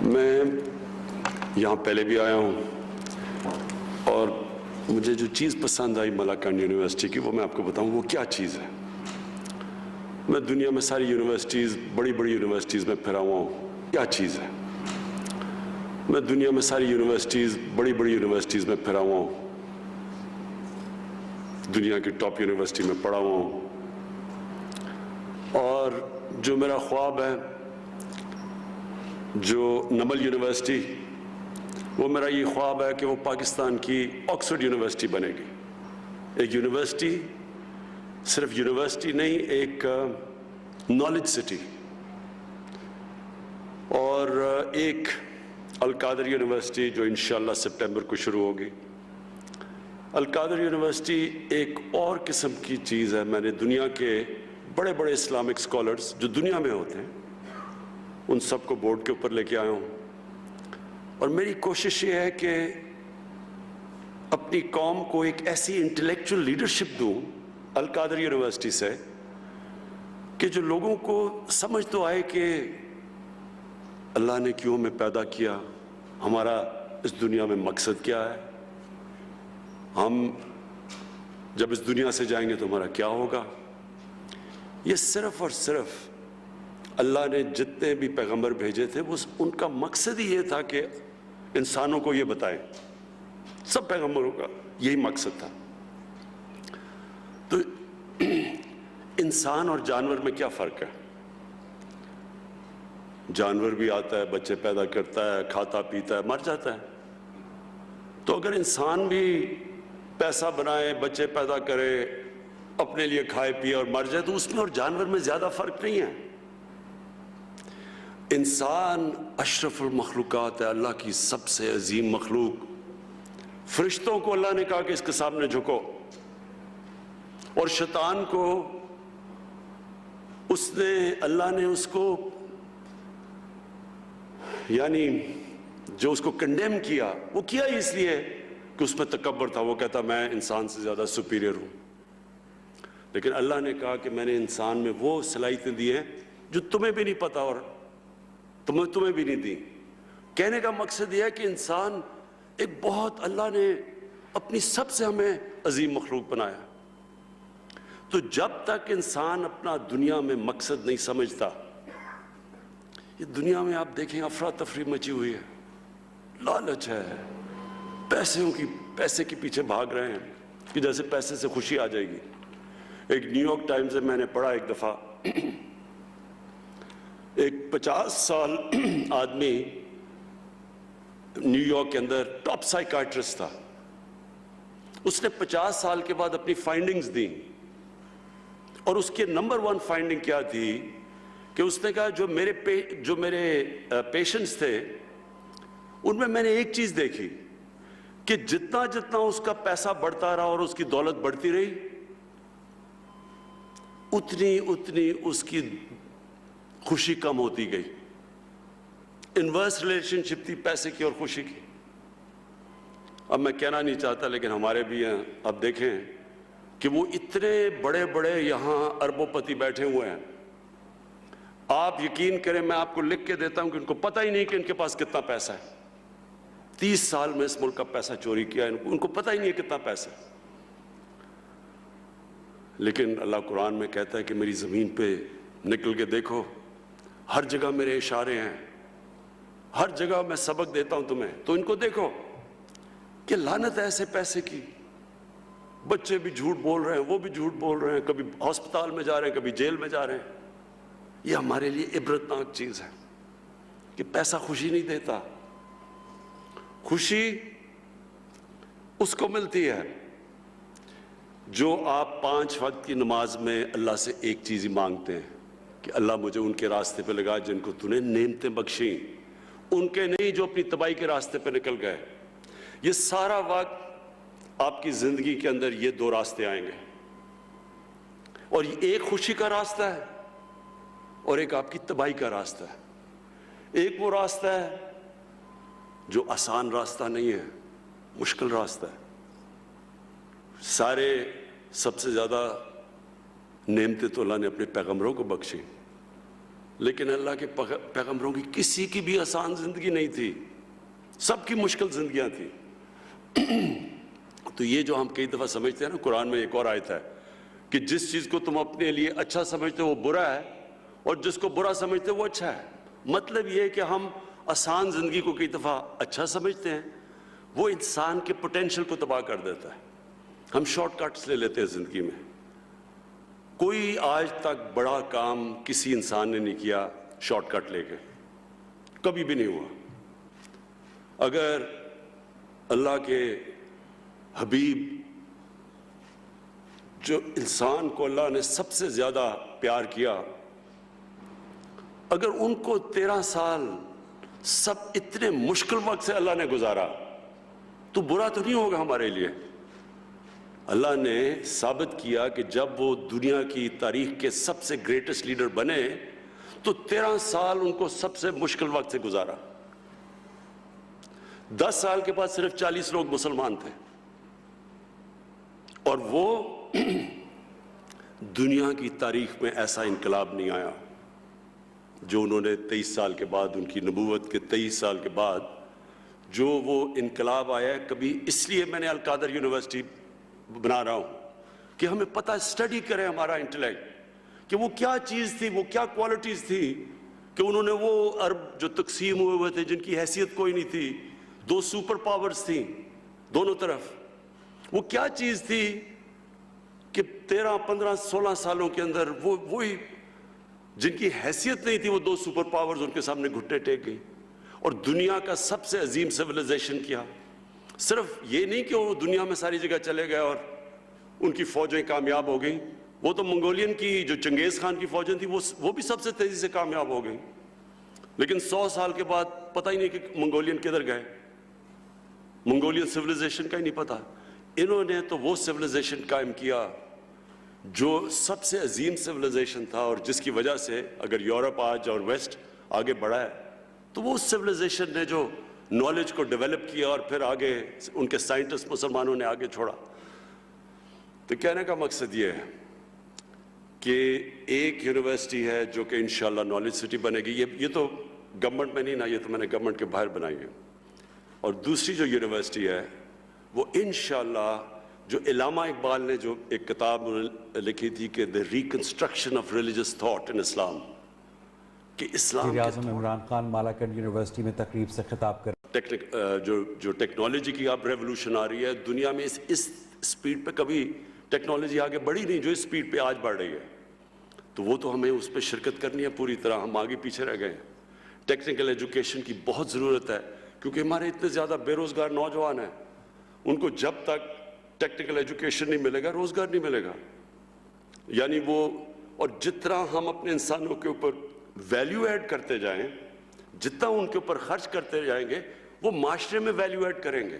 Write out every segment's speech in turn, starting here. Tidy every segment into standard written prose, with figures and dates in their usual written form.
میں یہاں پہلے بھی آیا ہوں اور مجھے جو چیز پسند آئی ملاکنڈ یونیورسٹی کی وہ میں آپ کو بتاؤں وہ کیا چیز ہے۔ میں دنیا میں ساری یونیورسٹیز بڑی یونیورسٹیز میں پھرا ہوا ہوں، کیا چیز ہے۔ میں دنیا میں ساری یونیورسٹیز بڑی یونیورسٹیز میں پھرا ہوا ہوں، دنیا کی ٹاپ یونیورسٹی میں پڑھا ہوا ہوں، اور جو میرا خواب ہے جو نمل یونیورسٹی، وہ میرا یہ خواب ہے کہ وہ پاکستان کی آکسفورڈ یونیورسٹی بنے گی۔ ایک یونیورسٹی، صرف یونیورسٹی نہیں، ایک نالج سٹی، اور ایک القادر یونیورسٹی جو انشاءاللہ سپٹمبر کو شروع ہوگی۔ القادر یونیورسٹی ایک اور قسم کی چیز ہے۔ میں نے دنیا کے بڑے اسلامک اسکالرز جو دنیا میں ہوتے ہیں ان سب کو بورڈ کے اوپر لے کے آیا ہوں، اور میری کوشش یہ ہے کہ اپنی قوم کو ایک ایسی انٹلیکچول لیڈرشپ دوں القادر یونیورسٹی سے کہ جو لوگوں کو سمجھ تو آئے کہ اللہ نے کیوں ہمیں پیدا کیا، ہمارا اس دنیا میں مقصد کیا ہے، ہم جب اس دنیا سے جائیں گے تو ہمارا کیا ہوگا۔ یہ صرف اور صرف اللہ نے جتنے بھی پیغمبر بھیجے تھے وہ ان کا مقصد ہی یہ تھا کہ انسانوں کو یہ بتائیں، سب پیغمبروں کا یہی مقصد تھا۔ تو انسان اور جانور میں کیا فرق ہے؟ جانور بھی آتا ہے، بچے پیدا کرتا ہے، کھاتا پیتا ہے، مر جاتا ہے۔ تو اگر انسان بھی پیسہ بنائے، بچے پیدا کرے، اپنے لیے کھائے پیے اور مر جائے تو اس میں اور جانور میں زیادہ فرق نہیں ہے۔ انسان اشرف المخلوقات ہے، اللہ کی سب سے عظیم مخلوق۔ فرشتوں کو اللہ نے کہا کہ اس کے سامنے جھکو، اور شیطان کو اللہ نے اس کو یعنی جو اس کو کنڈیم کیا، وہ کیا ہی اس لیے کہ اس میں تکبر تھا، وہ کہتا میں انسان سے زیادہ سپیریئر ہوں۔ لیکن اللہ نے کہا کہ میں نے انسان میں وہ صلاحیتیں دی ہیں جو تمہیں بھی نہیں پتا اور تمہیں بھی نہیں دی۔ کہنے کا مقصد یہ ہے کہ انسان ایک بہت، اللہ نے اپنی سب سے ہمیں عظیم مخلوق بنایا۔ تو جب تک انسان اپنا دنیا میں مقصد نہیں سمجھتا، یہ دنیا میں آپ دیکھیں افراتفری مچی ہوئی ہے، لالچ ہے، پیسے کے پیچھے بھاگ رہے ہیں کہ جیسے پیسے سے خوشی آ جائے گی۔ ایک نیو یارک ٹائمز سے میں نے پڑھا ایک دفعہ، ایک 50 سال آدمی نیو یارک کے اندر ٹاپ سائیکائٹرسٹ تھا، اس نے 50 سال کے بعد اپنی فائنڈنگز دی، اور اس کے نمبر 1 فائنڈنگ کیا تھی کہ اس نے کہا جو میرے پیشنٹس تھے ان میں نے ایک چیز دیکھی کہ جتنا اس کا پیسہ بڑھتا رہا اور اس کی دولت بڑھتی رہی، اتنی اس کی خوشی کم ہوتی گئی۔ انورس ریلیشن شپ تھی پیسے کی اور خوشی کی۔ اب میں کہنا نہیں چاہتا لیکن ہمارے بھی ہیں، اب دیکھیں کہ وہ اتنے بڑے یہاں اربوں پتی بیٹھے ہوئے ہیں، آپ یقین کریں میں آپ کو لکھ کے دیتا ہوں کہ ان کو پتہ ہی نہیں کہ ان کے پاس کتنا پیسہ ہے۔ 30 سال میں اس ملک کا پیسہ چوری کیا، ان کو پتہ ہی نہیں ہے کتنا پیسہ ہے۔ لیکن اللہ قرآن میں کہتا ہے کہ میری زمین پہ نکل کے دیکھو، ہر جگہ میرے اشارے ہیں، ہر جگہ میں سبق دیتا ہوں تمہیں، تو ان کو دیکھو کہ لعنت ہے ایسے پیسے کی۔ بچے بھی جھوٹ بول رہے ہیں، وہ بھی جھوٹ بول رہے ہیں، کبھی ہسپتال میں جا رہے ہیں، کبھی جیل میں جا رہے ہیں۔ یہ ہمارے لیے عبرتناک چیز ہے کہ پیسہ خوشی نہیں دیتا۔ خوشی اس کو ملتی ہے جو آپ 5 وقت کی نماز میں اللہ سے ایک چیز ہی مانگتے ہیں کہ اللہ مجھے ان کے راستے پہ لگا جن کو تو نے نعمتیں بخشیں، ان کے نہیں جو اپنی تباہی کے راستے پہ نکل گئے۔ یہ سارا وقت آپ کی زندگی کے اندر یہ 2 راستے آئیں گے، اور ایک خوشی کا راستہ ہے اور ایک آپ کی تباہی کا راستہ ہے۔ ایک وہ راستہ ہے جو آسان راستہ نہیں ہے، مشکل راستہ ہے۔ سب سے زیادہ نعمتیں تو اللہ نے اپنے پیغمبروں کو بخشی، لیکن اللہ کے پیغمبروں کی کسی کی بھی آسان زندگی نہیں تھی، سب کی مشکل زندگیاں تھیں۔ تو یہ جو ہم کئی دفعہ سمجھتے ہیں نا، قرآن میں ایک اور آیت ہے کہ جس چیز کو تم اپنے لیے اچھا سمجھتے ہو وہ برا ہے، اور جس کو برا سمجھتے ہو وہ اچھا ہے۔ مطلب یہ ہے کہ ہم آسان زندگی کو کئی دفعہ اچھا سمجھتے ہیں، وہ انسان کے پوٹینشل کو تباہ کر دیتا ہے۔ ہم شارٹ کٹس لے لیتے ہیں زندگی میں۔ کوئی آج تک بڑا کام کسی انسان نے نہیں کیا شارٹ کٹ لے کے، کبھی بھی نہیں ہوا۔ اگر اللہ کے حبیب جو انسان کو اللہ نے سب سے زیادہ پیار کیا، اگر ان کو 13 سال سب اتنے مشکل وقت سے اللہ نے گزارا تو برا تو نہیں ہوگا ہمارے لیے۔ اللہ نے ثابت کیا کہ جب وہ دنیا کی تاریخ کے سب سے گریٹسٹ لیڈر بنے تو 13 سال ان کو سب سے مشکل وقت سے گزارا۔ 10 سال کے بعد صرف 40 لوگ مسلمان تھے، اور وہ دنیا کی تاریخ میں ایسا انقلاب نہیں آیا جو انہوں نے 23 سال کے بعد، ان کی نبوت کے 23 سال کے بعد جو وہ انقلاب آیا ہے۔ کبھی اس لیے میں نے القادر یونیورسٹی بنا رہا ہوں کہ ہمیں پتہ اسٹڈی کریں ہمارا انٹلیکٹ کہ وہ کیا چیز تھی، وہ کیا کوالٹیز تھی کہ انہوں نے وہ عرب جو تقسیم ہوئے تھے، جن کی حیثیت کوئی نہیں تھی، 2 سپر پاورز تھیں دونوں طرف، وہ کیا چیز تھی کہ 13 15 16 سالوں کے اندر وہی جن کی حیثیت نہیں تھی، وہ 2 سپر پاورز ان کے سامنے گھٹنے ٹیک گئی اور دنیا کا سب سے عظیم سویلائزیشن کیا۔ صرف یہ نہیں کہ وہ دنیا میں ساری جگہ چلے گئے اور ان کی فوجیں کامیاب ہو گئیں، وہ تو منگولین کی جو چنگیز خان کی فوجیں تھیں وہ بھی سب سے تیزی سے کامیاب ہو گئیں، لیکن 100 سال کے بعد پتہ ہی نہیں کہ منگولین کدھر گئے، منگولین سویلائزیشن کا ہی نہیں پتہ۔ انہوں نے تو وہ سویلائزیشن قائم کیا جو سب سے عظیم سویلائزیشن تھا، اور جس کی وجہ سے اگر یورپ آج اور ویسٹ آگے بڑھا ہے تو وہ سویلائزیشن نے جو نالج کو ڈیولپ کیا اور پھر آگے ان کے سائنٹسٹ مسلمانوں نے آگے چھوڑا۔ تو کہنے کا مقصد یہ ہے کہ ایک یونیورسٹی ہے جو کہ انشاءاللہ نالج سٹی بنے گی، یہ تو گورنمنٹ میں نہیں نا، یہ تو میں نے گورنمنٹ کے باہر بنائی ہے، اور دوسری جو یونیورسٹی ہے وہ انشاءاللہ جو علامہ اقبال نے جو ایک کتاب لکھی تھی کہ the reconstruction of religious thought in Islam، کہ اسلام وزیر اعظم عمران خان مالاکنڈ یونیورسٹی میں تقریب سے خطاب کر جو ٹیکنالوجی کی اب ریولوشن آ رہی ہے دنیا میں، اس سپیڈ پہ کبھی ٹیکنالوجی آگے بڑھی نہیں جو اس سپیڈ پہ آج بڑھ رہی ہے، تو وہ تو ہمیں اس پہ شرکت کرنی ہے پوری طرح۔ ہم آگے پیچھے رہ گئے ہیں۔ ٹیکنیکل ایجوکیشن کی بہت ضرورت ہے کیونکہ ہمارے اتنے زیادہ بے روزگار نوجوان ہیں، ان کو جب تک ٹیکنیکل ایجوکیشن نہیں ملے گا روزگار نہیں ملے گا۔ یعنی وہ، اور جتنا ہم اپنے انسانوں کے اوپر ویلیو ایڈ کرتے جائیں، جتنا ان کے اوپر خرچ کرتے جائیں گے وہ معاشرے میں ویلیو ایڈ کریں گے،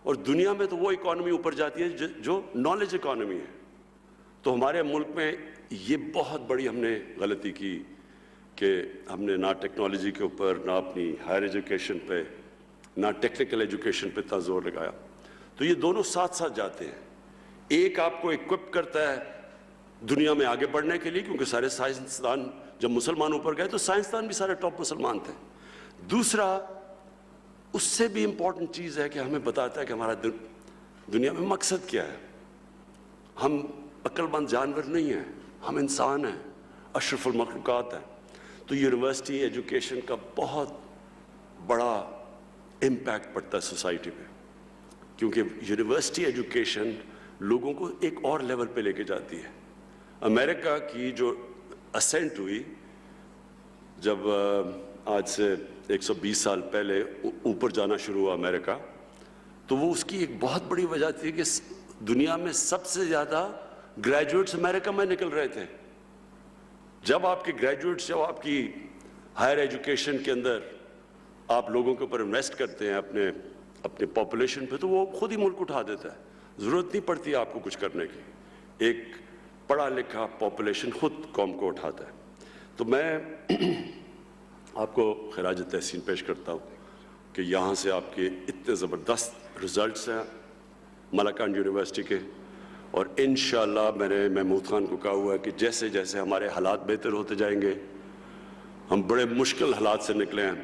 اور دنیا میں تو وہ اکانومی اوپر جاتی ہے جو نالج اکانومی ہے۔ تو ہمارے ملک میں یہ بہت بڑی ہم نے غلطی کی کہ ہم نے نہ ٹیکنالوجی کے اوپر، نہ اپنی ہائر ایجوکیشن پہ، نہ ٹیکنیکل ایجوکیشن پہ اتنا زور لگایا۔ تو یہ دونوں ساتھ ساتھ جاتے ہیں۔ ایک آپ کو اکوپ کرتا ہے دنیا میں آگے بڑھنے کے لیے، کیونکہ سارے سائنسدان جب مسلمان اوپر گئے تو سائنسدان بھی سارے ٹاپ مسلمان تھے۔ دوسرا، اس سے بھی امپورٹنٹ چیز ہے کہ ہمیں بتاتا ہے کہ ہمارا دنیا میں مقصد کیا ہے۔ ہم عقل مند جانور نہیں ہیں، ہم انسان ہیں، اشرف المخلوقات ہیں۔ تو یونیورسٹی ایجوکیشن کا بہت بڑا امپیکٹ پڑتا ہے سوسائٹی پہ، کیونکہ یونیورسٹی ایجوکیشن لوگوں کو ایک اور لیول پہ لے کے جاتی ہے۔ امریکہ کی جو اسینٹ ہوئی، جب آج سے 120 سال پہلے اوپر جانا شروع ہوا امریکہ، تو وہ اس کی ایک بہت بڑی وجہ تھی کہ دنیا میں سب سے زیادہ گریجویٹس امریکہ میں نکل رہے تھے۔ جب آپ کے گریجویٹس، جب آپ کی ہائر ایجوکیشن کے اندر آپ لوگوں کے اوپر انویسٹ کرتے ہیں اپنے پاپولیشن پہ، تو وہ خود ہی ملک اٹھا دیتا ہے، ضرورت نہیں پڑتی آپ کو کچھ کرنے کی۔ ایک پڑھا لکھا پاپولیشن خود قوم کو اٹھاتا ہے۔ تو میں آپ کو خراج تحسین پیش کرتا ہوں کہ یہاں سے آپ کے اتنے زبردست رزلٹس ہیں مالاکنڈ یونیورسٹی کے، اور انشاءاللہ میں نے محمود خان کو کہا ہوا ہے کہ جیسے جیسے ہمارے حالات بہتر ہوتے جائیں گے ہم بڑے مشکل حالات سے نکلے ہیں.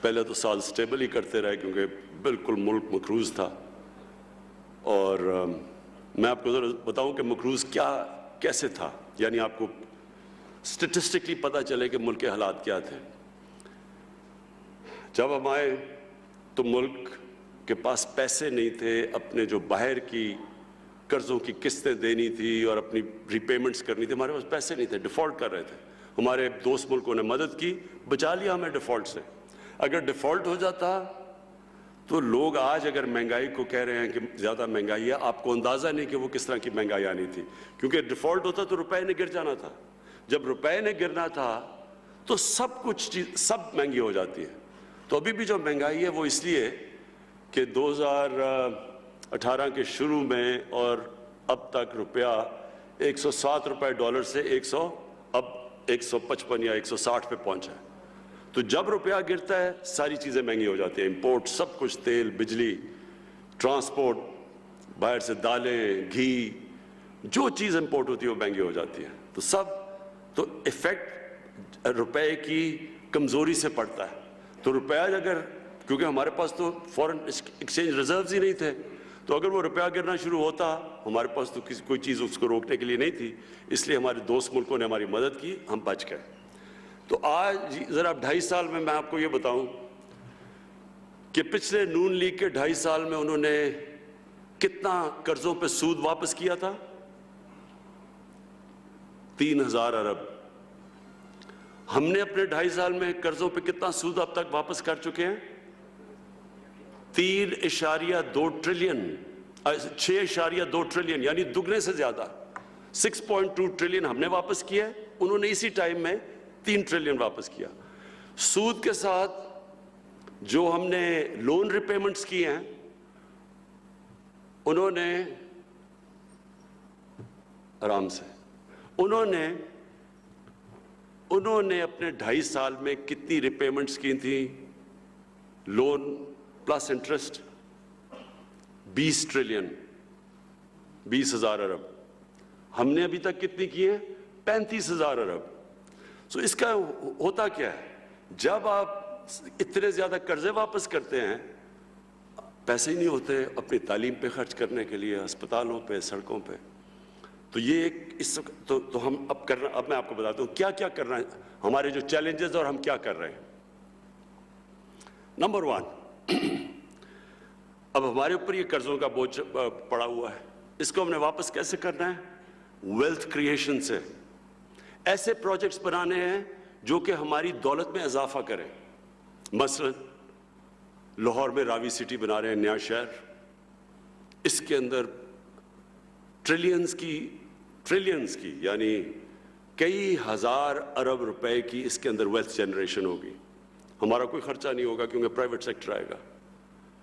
پہلے تو سال سٹیبل ہی کرتے رہے کیونکہ بالکل ملک مقروض تھا. اور میں آپ کو ذرا بتاؤں کہ مقروض کیسے تھا, یعنی آپ کو سٹیٹسٹکلی پتہ چلے کہ ملک کے حالات کیا تھے. جب ہم آئے تو ملک کے پاس پیسے نہیں تھے, اپنے جو باہر کی قرضوں کی قسطیں دینی تھی اور اپنی ری پیمنٹس کرنی تھی, ہمارے پاس پیسے نہیں تھے, ڈیفالٹ کر رہے تھے. ہمارے دوست ملکوں نے مدد کی, بچا لیا ہمیں ڈیفالٹ سے. اگر ڈیفالٹ ہو جاتا تو لوگ آج اگر مہنگائی کو کہہ رہے ہیں کہ زیادہ مہنگائی ہے, آپ کو اندازہ نہیں کہ وہ کس طرح کی مہنگائی آنی تھی, کیونکہ ڈیفالٹ ہوتا تو روپے نے گر جانا تھا. جب روپے نے گرنا تھا تو سب مہنگی ہو جاتی ہے. تو ابھی بھی جو مہنگائی ہے وہ اس لیے کہ 2018 کے شروع میں اور اب تک روپیہ 107 روپے ڈالر سے 155 یا 160 پہ پہنچا ہے. تو جب روپیہ گرتا ہے ساری چیزیں مہنگی ہو جاتی ہیں, امپورٹ سب کچھ, تیل, بجلی, ٹرانسپورٹ, باہر سے دالیں, گھی, جو چیز امپورٹ ہوتی ہے وہ مہنگی ہو جاتی ہے. تو ایفیکٹ روپے کی کمزوری سے پڑتا ہے. تو روپیہ اگر, کیونکہ ہمارے پاس تو فورن ایکسچینج ریزروز ہی نہیں تھے, تو اگر وہ روپیہ گرنا شروع ہوتا, ہمارے پاس تو کوئی چیز اس کو روکنے کے لیے نہیں تھی, اس لیے ہمارے دوست ملکوں نے ہماری مدد کی, ہم بچ گئے. تو آج ذرا 2.5 سال میں آپ کو یہ بتاؤں کہ پچھلے نون لیگ کے 2.5 سال میں انہوں نے کتنا قرضوں پہ سود واپس کیا تھا, 3000 ارب. ہم نے اپنے 2.5 سال میں قرضوں پہ کتنا سود اب تک واپس کر چکے ہیں, 3.2 ٹریلین, 6.2 ٹریلین, یعنی دگنے سے زیادہ. 6.2 ٹریلین ہم نے واپس کیا ہے, انہوں نے اسی ٹائم میں 3 ٹریلین واپس کیا. سود کے ساتھ جو ہم نے لون ریپیمنٹس کی ہیں, انہوں نے آرام سے انہوں نے اپنے 2.5 سال میں کتنی ریپیمنٹس کی تھیں, لون پلس انٹرسٹ, 20 ٹریلین, 20,000 ارب. ہم نے ابھی تک کتنی کی ہیں, 35,000 ارب. سو اس کا ہوتا کیا ہے, جب آپ اتنے زیادہ قرضے واپس کرتے ہیں, پیسے ہی نہیں ہوتے اپنی تعلیم پہ خرچ کرنے کے لیے, ہسپتالوں پہ, سڑکوں پہ. تو یہ تو ہم اب میں آپ کو بتاتا ہوں کیا کرنا ہے, ہمارے جو چیلنجز اور ہم کیا کر رہے ہیں. نمبر 1, اب ہمارے اوپر یہ قرضوں کا بوجھ پڑا ہوا ہے, اس کو ہم نے واپس کیسے کرنا ہے, ویلتھ کریشن سے. ایسے پروجیکٹس بنانے ہیں جو کہ ہماری دولت میں اضافہ کریں. مثلا لاہور میں راوی سٹی بنا رہے ہیں, نیا شہر, اس کے اندر ٹریلینز کی یعنی کئی ہزار ارب روپے کی اس کے اندر ویلتھ جنریشن ہوگی. ہمارا کوئی خرچہ نہیں ہوگا کیونکہ پرائیویٹ سیکٹر آئے گا.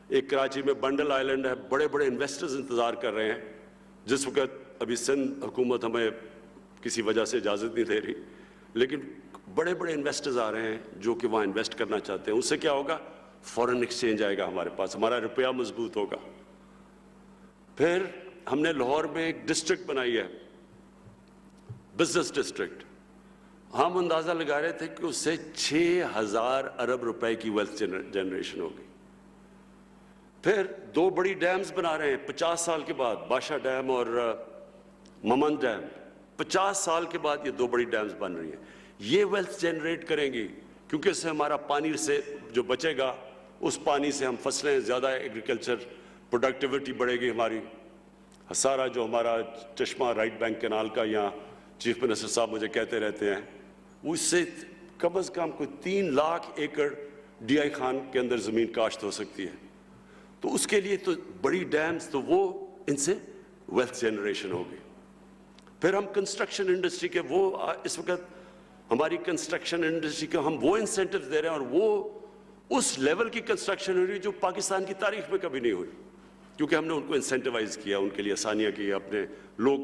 ایک کراچی میں بنڈل آئیلینڈ ہے, بڑے بڑے انویسٹرز انتظار کر رہے ہیں. جس وقت ابھی سندھ حکومت ہمیں کسی وجہ سے اجازت نہیں دے رہی, لیکن بڑے بڑے انویسٹرز آ رہے ہیں جو کہ وہاں انویسٹ کرنا چاہتے ہیں. اس سے کیا ہوگا, فورن ایکسچینج آئے گا ہمارے پاس, ہمارا روپیہ مضبوط ہوگا. پھر ہم نے لاہور میں ایک ڈسٹرکٹ بنائی ہے, بزنس ڈسٹرکٹ. ہم اندازہ لگا رہے تھے کہ اس سے 6,000 ارب روپے کی ویلتھ جنریشن ہوگی. پھر 2 بڑی ڈیمز بنا رہے ہیں 50 سال کے بعد, بادشاہ ڈیم اور ممند ڈیم. 50 سال کے بعد یہ 2 بڑی ڈیمز بن رہی ہیں. یہ ویلتھ جنریٹ کریں گی کیونکہ اس سے ہمارا پانی سے جو بچے گا, اس پانی سے ہم فصلیں زیادہ, ایگریکلچر پروڈکٹیوٹی بڑھے گی ہماری. سارا جو ہمارا چشمہ رائٹ بینک کینال کا, یہاں چیف منسٹر صاحب مجھے کہتے رہتے ہیں, اس سے کم از کم کوئی 3 لاکھ ایکڑ ڈی آئی خان کے اندر زمین کاشت ہو سکتی ہے. تو اس کے لیے تو بڑی ڈیمز, تو وہ ان سے ویلتھ جنریشن ہوگی. پھر ہم کنسٹرکشن انڈسٹری کے, وہ اس وقت ہماری کنسٹرکشن انڈسٹری کو ہم وہ انسینٹیو دے رہے ہیں, اور وہ اس لیول کی کنسٹرکشن ہو رہی ہے جو پاکستان کی تاریخ میں کبھی نہیں ہوئی, کیونکہ ہم نے ان کو انسینٹیوائز کیا, ان کے لیے آسانیاں کی, اپنے لو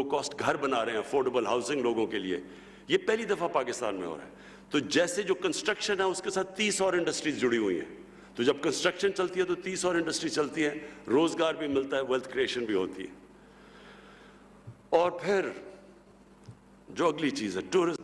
کاسٹ گھر بنا رہے ہیں, افورڈیبل ہاؤسنگ لوگوں کے لیے. یہ پہلی دفعہ پاکستان میں ہو رہا ہے. تو جیسے جو کنسٹرکشن ہے اس کے ساتھ 30 اور انڈسٹریز جڑی ہوئی ہیں. تو جب کنسٹرکشن چلتی ہے تو 30 اور انڈسٹری چلتی ہے, روزگار بھی ملتا ہے, ویلتھ کریشن بھی ہوتی ہے. اور پھر جو اگلی چیز ہے ٹورزم.